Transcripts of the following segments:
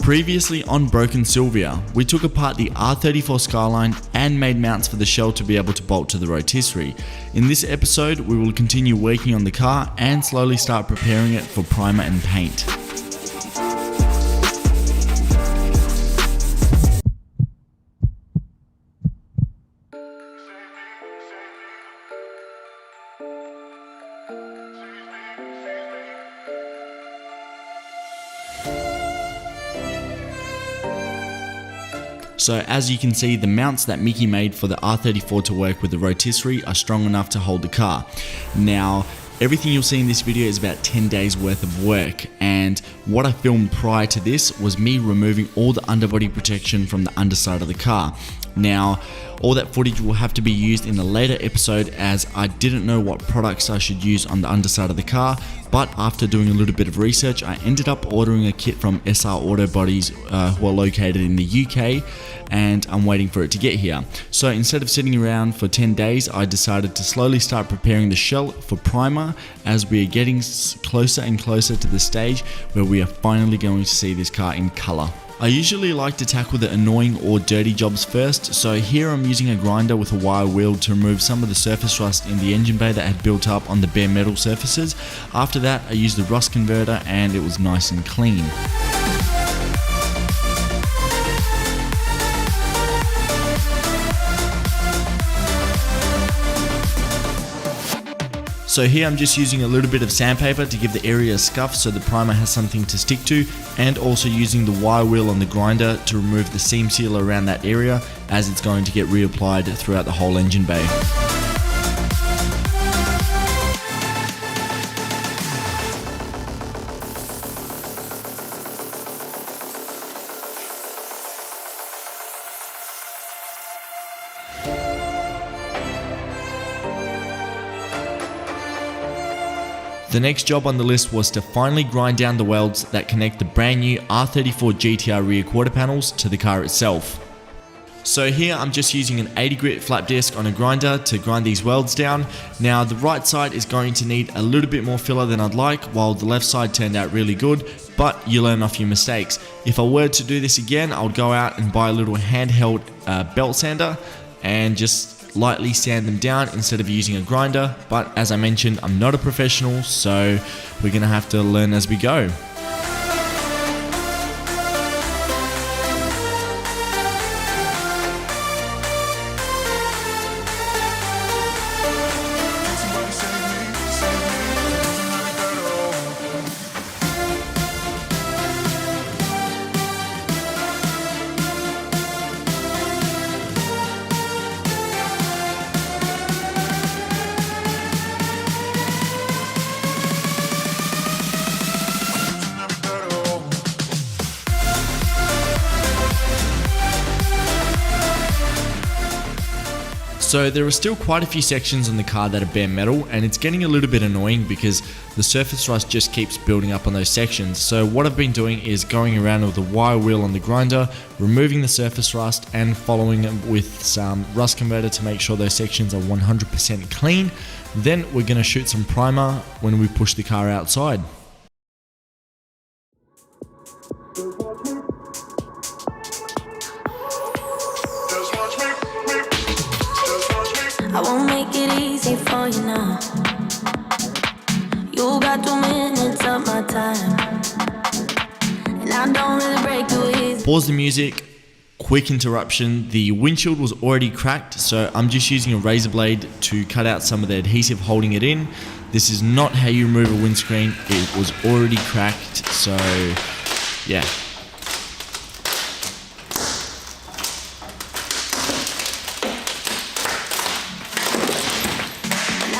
Previously on Broken Sylvia, we took apart the R34 Skyline and made mounts for the shell to be able to bolt to the rotisserie. In this episode, we will continue working on the car and slowly start preparing it for primer and paint. So as you can see, the mounts that Mickey made for the R34 to work with the rotisserie are strong enough to hold the car. Now, everything you'll see in this video is about 10 days worth of work, and what I filmed prior to this was me removing all the underbody protection from the underside of the car. Now, all that footage will have to be used in a later episode as I didn't know what products I should use on the underside of the car, but after doing a little bit of research, I ended up ordering a kit from SR Auto Bodies who are located in the UK, and I'm waiting for it to get here. So instead of sitting around for 10 days, I decided to slowly start preparing the shell for primer as we are getting closer and closer to the stage where we are finally going to see this car in colour. I usually like to tackle the annoying or dirty jobs first, so here I'm using a grinder with a wire wheel to remove some of the surface rust in the engine bay that had built up on the bare metal surfaces. After that, I used the rust converter and it was nice and clean. So here I'm just using a little bit of sandpaper to give the area a scuff so the primer has something to stick to, and also using the wire wheel on the grinder to remove the seam sealer around that area as it's going to get reapplied throughout the whole engine bay. The next job on the list was to finally grind down the welds that connect the brand new R34 GTR rear quarter panels to the car itself. So here I'm just using an 80 grit flap disc on a grinder to grind these welds down. Now the right side is going to need a little bit more filler than I'd like, while the left side turned out really good, but you learn off your mistakes. If I were to do this again, I would go out and buy a little handheld belt sander and just lightly sand them down instead of using a grinder, but as I mentioned, I'm not a professional, so we're gonna have to learn as we go. So there are still quite a few sections on the car that are bare metal, and it's getting a little bit annoying because the surface rust just keeps building up on those sections. So what I've been doing is going around with a wire wheel on the grinder, removing the surface rust and following it with some rust converter to make sure those sections are 100% clean. Then we're going to shoot some primer when we push the car outside. I won't make it easy for you now. You got 2 minutes of my time, and I don't really break too easy. Pause the music. Quick interruption. The windshield was already cracked, so I'm just using a razor blade to cut out some of the adhesive holding it in. This is not how you remove a windscreen. It was already cracked, so yeah.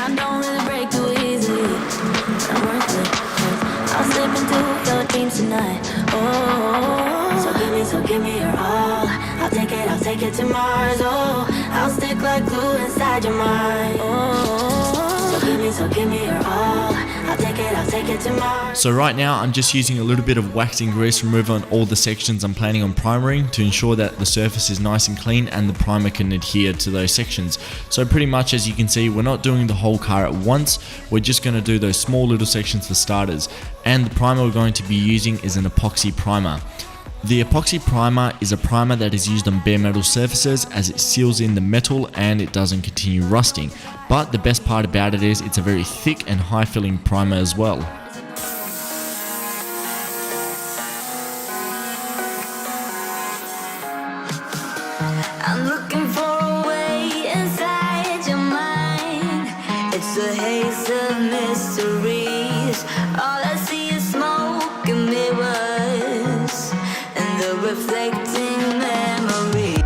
I don't really break too easily, but I'm worth it. I'll slip into your dreams tonight. Oh, so give me your all. I'll take it to Mars. Oh, I'll stick like glue inside your mind. Oh, so give me your all. I'll take it to Mars. So right now I'm just using a little bit of wax and grease remover on all the sections I'm planning on primering to ensure that the surface is nice and clean and the primer can adhere to those sections. So pretty much, as you can see, we're not doing the whole car at once, we're just going to do those small little sections for starters, and the primer we're going to be using is an epoxy primer. The epoxy primer is a primer that is used on bare metal surfaces as it seals in the metal and it doesn't continue rusting. But the best part about it is it's a very thick and high filling primer as well. I'm looking for a way inside your mind. It's a haze of mysteries. All I see is smoke and mirrors and the reflecting memory.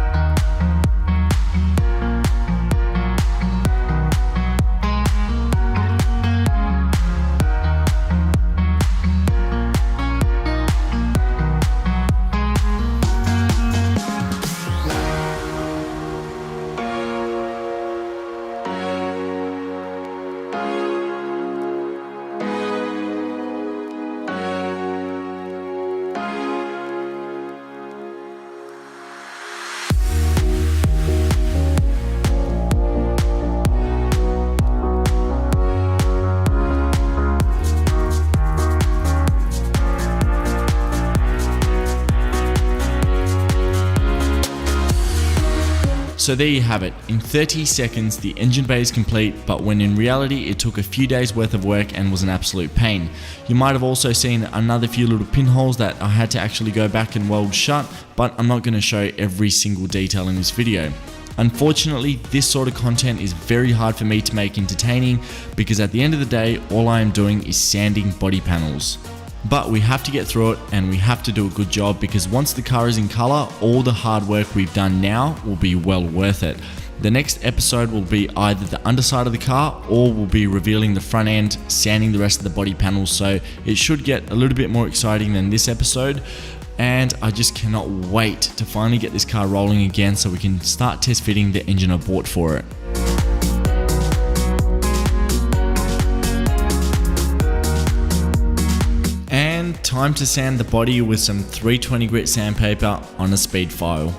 So there you have it. In 30 seconds the engine bay is complete, but when in reality it took a few days worth of work and was an absolute pain. You might have also seen another few little pinholes that I had to actually go back and weld shut, but I'm not going to show every single detail in this video. Unfortunately, this sort of content is very hard for me to make entertaining because at the end of the day all I am doing is sanding body panels. But we have to get through it and we have to do a good job because once the car is in color, all the hard work we've done now will be well worth it. The next episode will be either the underside of the car or we'll be revealing the front end, sanding the rest of the body panels, so it should get a little bit more exciting than this episode. And I just cannot wait to finally get this car rolling again so we can start test fitting the engine I bought for it. Time to sand the body with some 320 grit sandpaper on a speed file.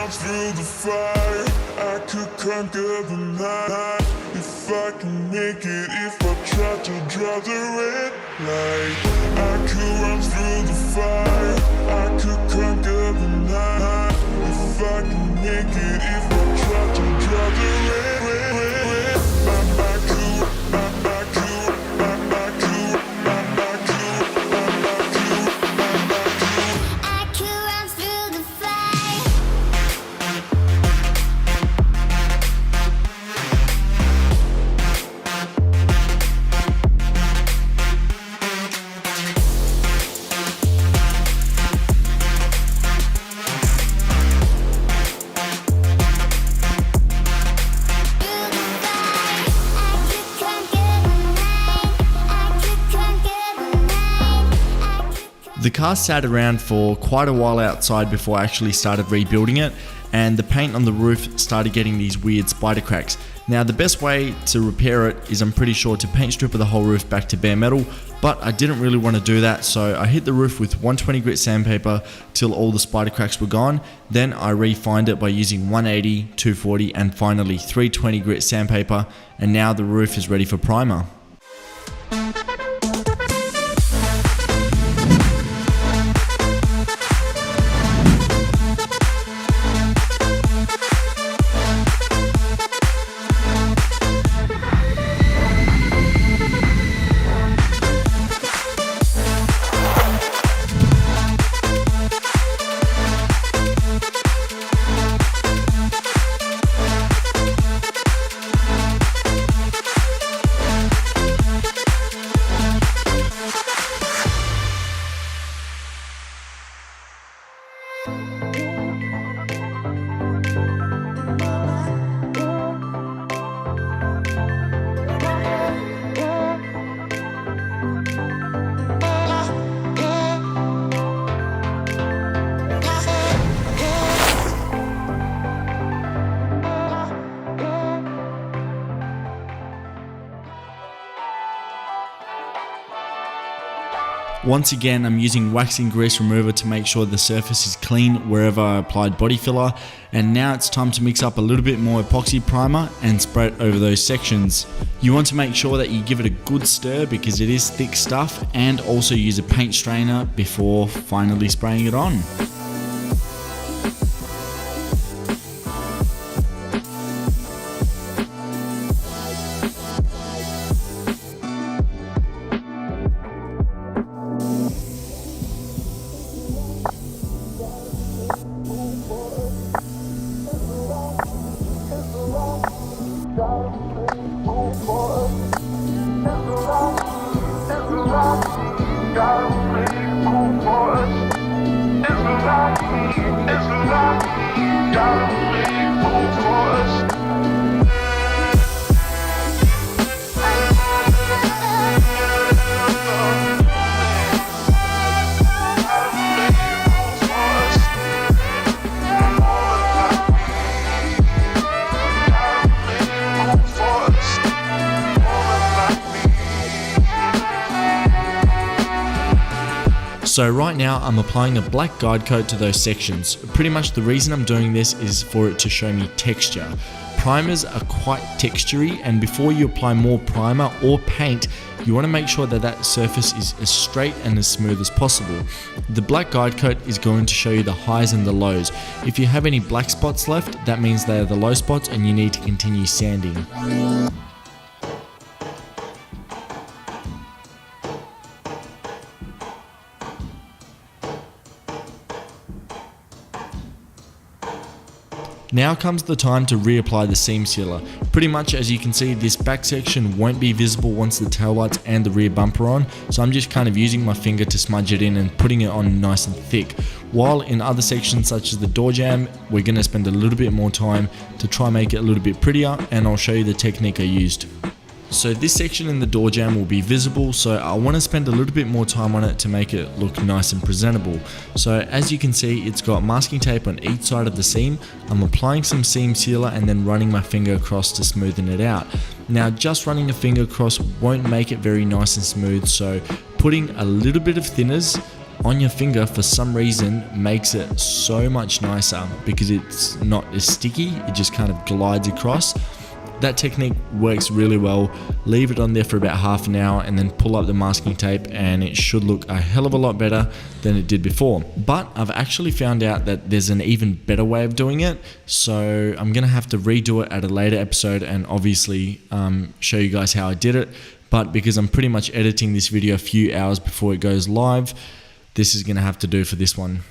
Through the fire, I could conquer the night. If I can make it, if I try to draw the red light. I could run through the fire, I could conquer the night. If I can make it, if I try to draw the red. The car sat around for quite a while outside before I actually started rebuilding it, and the paint on the roof started getting these weird spider cracks. Now the best way to repair it is, I'm pretty sure, to paint stripper the whole roof back to bare metal, but I didn't really want to do that, so I hit the roof with 120 grit sandpaper till all the spider cracks were gone. Then I refined it by using 180, 240 and finally 320 grit sandpaper, and now the roof is ready for primer. Once again, I'm using wax and grease remover to make sure the surface is clean wherever I applied body filler. And now it's time to mix up a little bit more epoxy primer and spray it over those sections. You want to make sure that you give it a good stir because it is thick stuff, and also use a paint strainer before finally spraying it on. So right now I'm applying a black guide coat to those sections. Pretty much the reason I'm doing this is for it to show me texture. Primers are quite textury, and before you apply more primer or paint, you want to make sure that that surface is as straight and as smooth as possible. The black guide coat is going to show you the highs and the lows. If you have any black spots left, that means they are the low spots and you need to continue sanding. Now comes the time to reapply the seam sealer. Pretty much as you can see, this back section won't be visible once the taillights and the rear bumper are on, so I'm just kind of using my finger to smudge it in and putting it on nice and thick. While in other sections such as the door jamb, we're going to spend a little bit more time to try and make it a little bit prettier, and I'll show you the technique I used. So this section in the door jamb will be visible, so I want to spend a little bit more time on it to make it look nice and presentable. So as you can see, it's got masking tape on each side of the seam. I'm applying some seam sealer and then running my finger across to smoothen it out. Now just running a finger across won't make it very nice and smooth, so putting a little bit of thinners on your finger for some reason makes it so much nicer because it's not as sticky, it just kind of glides across. That technique works really well. Leave it on there for about half an hour and then pull up the masking tape, and it should look a hell of a lot better than it did before. But I've actually found out that there's an even better way of doing it, so I'm gonna have to redo it at a later episode and obviously show you guys how I did it. But because I'm pretty much editing this video a few hours before it goes live, this is gonna have to do for this one.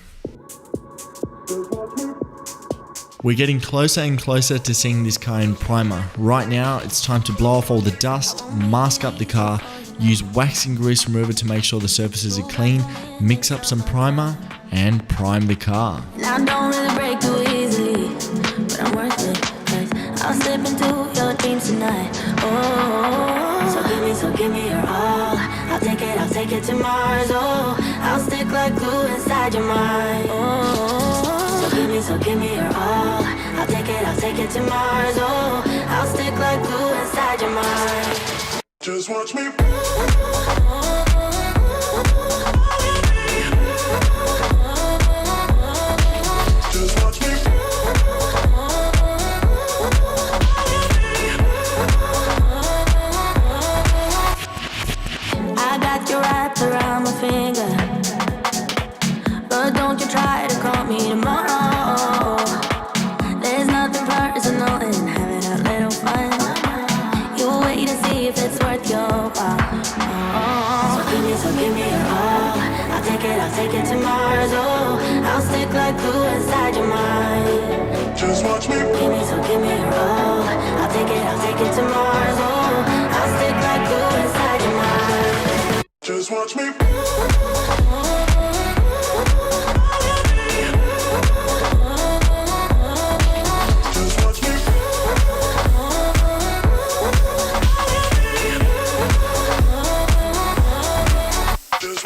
We're getting closer and closer to seeing this car in primer. Right now, it's time to blow off all the dust, mask up the car, use wax and grease remover to make sure the surfaces are clean, mix up some primer, and prime the car. Now I don't really break too easily, but I'm worth it, 'cause I'll slip into your dreams tonight. Oh, so give me your all. I'll take it to Mars. Oh, I'll stick like glue inside your mind. Oh, so give me your all. I'll take it to Mars. Oh, I'll stick like glue inside your mind. Just watch me. Just watch me. I got you wrapped around my finger, but don't you try to call me tomorrow. There's nothing personal in having a little fun. You wait and see if it's worth your while. So give me your all. I'll take it to Mars. Oh, I'll stick like glue inside your mind. Just watch me. Give me your all. I'll take it to Mars. Oh, I'll stick like glue inside your mind. Just watch me.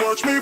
Watch me.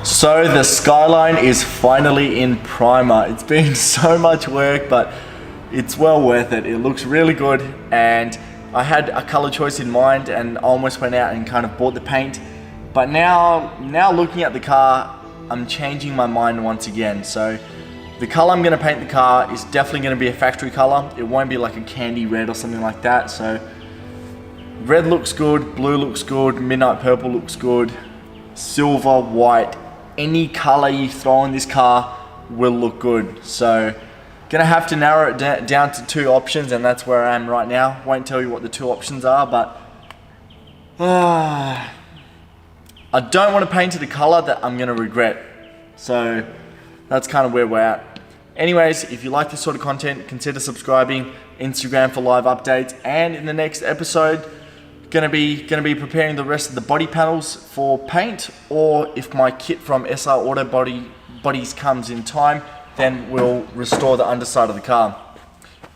So the Skyline is finally in primer. It's been so much work, but it's well worth it. It looks really good, and I had a color choice in mind and almost went out and kind of bought the paint. But now looking at the car, I'm changing my mind once again. So the color I'm gonna paint the car is definitely gonna be a factory color. It won't be like a candy red or something like that. So red looks good, blue looks good, midnight purple looks good, silver, white, any color you throw in this car will look good. So gonna have to narrow it down to 2 options, and that's where I am right now. Won't tell you what the 2 options are, but I don't want to paint it a color that I'm gonna regret. So that's kind of where we're at. Anyways, if you like this sort of content, consider subscribing. Instagram for live updates, and in the next episode, gonna be preparing the rest of the body panels for paint, or if my kit from SR Auto Bodies comes in time, then we'll restore the underside of the car.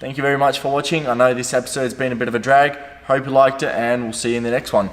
Thank you very much for watching. I know this episode has been a bit of a drag. Hope you liked it, and we'll see you in the next one.